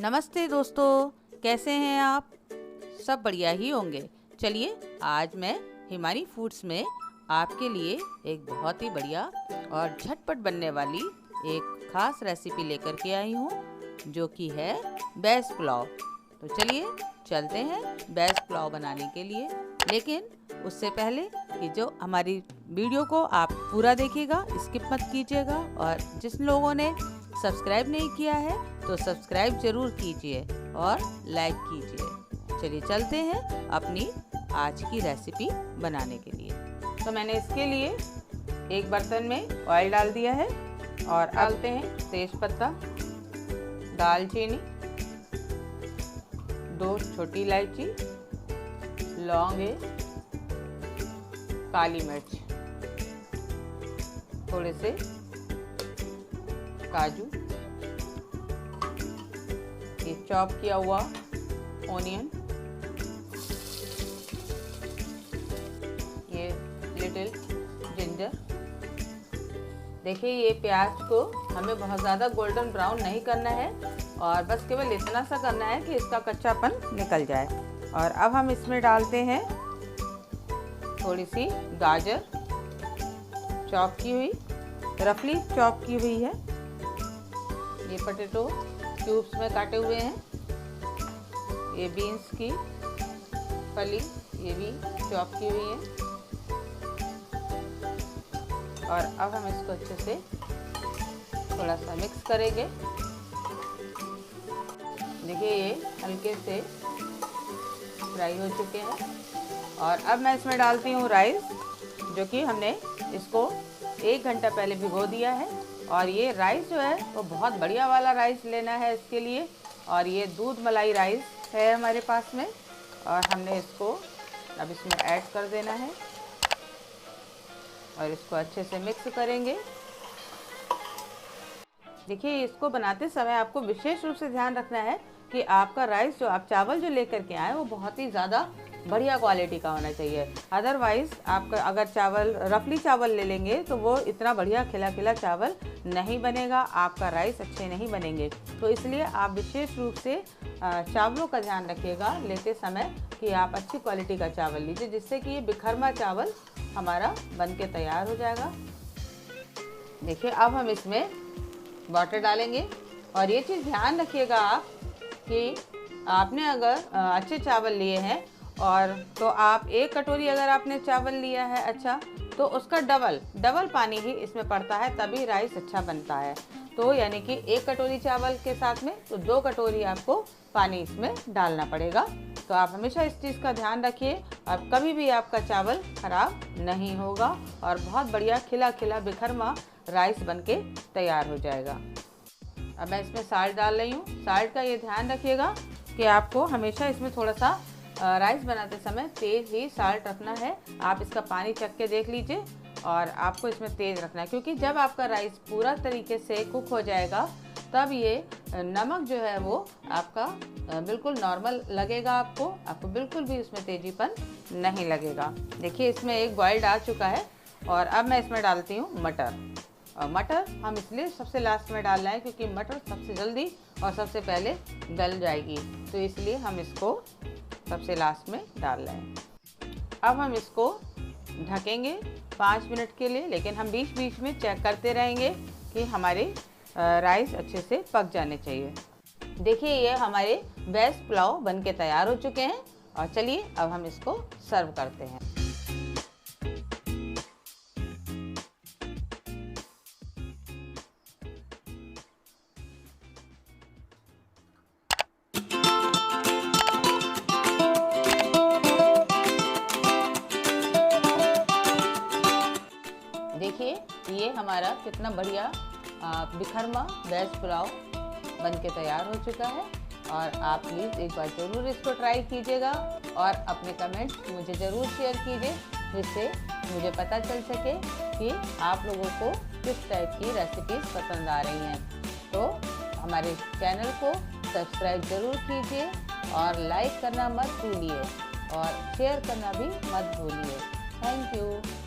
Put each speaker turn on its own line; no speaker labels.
नमस्ते दोस्तों, कैसे हैं आप? सब बढ़िया ही होंगे। चलिए आज मैं हिमानी फूड्स में आपके लिए एक बहुत ही बढ़िया और झटपट बनने वाली एक खास रेसिपी लेकर के आई हूँ, जो कि है वेज पुलाव। तो चलिए चलते हैं वेज पुलाव बनाने के लिए। लेकिन उससे पहले कि जो हमारी वीडियो को आप पूरा देखिएगा, स्किप मत कीजिएगा, और जिन लोगों ने सब्सक्राइब नहीं किया है तो सब्सक्राइब जरूर कीजिए और लाइक कीजिए। चलिए चलते हैं अपनी आज की रेसिपी बनाने के लिए। तो मैंने इसके लिए एक बर्तन में ऑयल डाल दिया है और डालते हैं तेज पत्ता, दालचीनी, 2 छोटी इलायची, लौंग, काली मिर्च, थोड़े से काजू, ये चॉप किया हुआ ऑनियन, ये लिटिल जिंजर। देखिए ये प्याज को हमें बहुत ज़्यादा गोल्डन ब्राउन नहीं करना है और बस केवल इतना सा करना है कि इसका कच्चापन निकल जाए। और अब हम इसमें डालते हैं थोड़ी सी गाजर, चॉप की हुई, रफली चॉप की हुई है। ये पोटैटो क्यूब्स में काटे हुए हैं। ये बीन्स की फली, ये भी चॉप की हुई है। और अब हम इसको अच्छे से थोड़ा सा मिक्स करेंगे। देखिए ये हल्के से फ्राई हो चुके हैं। और अब मैं इसमें डालती हूँ राइस, जो कि हमने इसको 1 घंटा पहले भिगो दिया है। और ये राइस जो है वो बहुत बढ़िया वाला राइस लेना है इसके लिए। और ये दूध मलाई राइस है हमारे पास में, और हमने इसको अब इसमें ऐड कर देना है और इसको अच्छे से मिक्स करेंगे। देखिए इसको बनाते समय आपको विशेष रूप से ध्यान रखना है कि आपका राइस जो आप चावल जो लेकर के आए वो बहुत ही ज़्यादा बढ़िया क्वालिटी का होना चाहिए। अदरवाइज़ आपका अगर चावल रफली चावल ले लेंगे तो वो इतना बढ़िया खिला खिला चावल नहीं बनेगा, आपका राइस अच्छे नहीं बनेंगे। तो इसलिए आप विशेष रूप से चावलों का ध्यान रखिएगा लेते समय कि आप अच्छी क्वालिटी का चावल लीजिए, जिससे कि ये बिखरमा चावल हमारा बन के तैयार हो जाएगा। देखिए अब हम इसमें वाटर डालेंगे। और ये चीज़ ध्यान रखिएगा आप कि आपने अगर अच्छे चावल लिए हैं और तो आप 1 कटोरी अगर आपने चावल लिया है अच्छा, तो उसका डबल पानी ही इसमें पड़ता है, तभी राइस अच्छा बनता है। तो यानी कि 1 कटोरी चावल के साथ में तो 2 कटोरी आपको पानी इसमें डालना पड़ेगा। तो आप हमेशा इस चीज़ का ध्यान रखिए और कभी भी आपका चावल ख़राब नहीं होगा और बहुत बढ़िया खिला खिला बिखरमा राइस बन के तैयार हो जाएगा। अब मैं इसमें साल्ट डाल रही हूँ। साल्ट का ये ध्यान रखिएगा कि आपको हमेशा इसमें थोड़ा सा राइस बनाते समय तेज़ ही साल्ट रखना है। आप इसका पानी चख के देख लीजिए और आपको इसमें तेज़ रखना है, क्योंकि जब आपका राइस पूरा तरीके से कुक हो जाएगा तब ये नमक जो है वो आपका बिल्कुल नॉर्मल लगेगा। आपको बिल्कुल भी उसमें तेजीपन नहीं लगेगा। देखिए इसमें एक बॉइल्ड आ चुका है और अब मैं इसमें डालती हूँ मटर। और मटर हम इसलिए सबसे लास्ट में डाल रहे हैं क्योंकि मटर सबसे जल्दी और सबसे पहले गल जाएगी, तो इसलिए हम इसको सबसे लास्ट में डाल रहे हैं। अब हम इसको ढकेंगे 5 मिनट के लिए, लेकिन हम बीच बीच में चेक करते रहेंगे कि हमारे राइस अच्छे से पक जाने चाहिए। देखिए ये हमारे वेज पुलाव बन के तैयार हो चुके हैं। और चलिए अब हम इसको सर्व करते हैं। देखिए ये हमारा कितना बढ़िया बिखरमा वेज पुलाव बन के तैयार हो चुका है। और आप प्लीज़ एक बार ज़रूर इसको ट्राई कीजिएगा और अपने कमेंट्स मुझे ज़रूर शेयर कीजिए, जिससे मुझे पता चल सके कि आप लोगों को किस टाइप की रेसिपीज़ पसंद आ रही हैं। तो हमारे चैनल को सब्सक्राइब ज़रूर कीजिए और लाइक करना मत भूलिए और शेयर करना भी मत भूलिए। Thank you.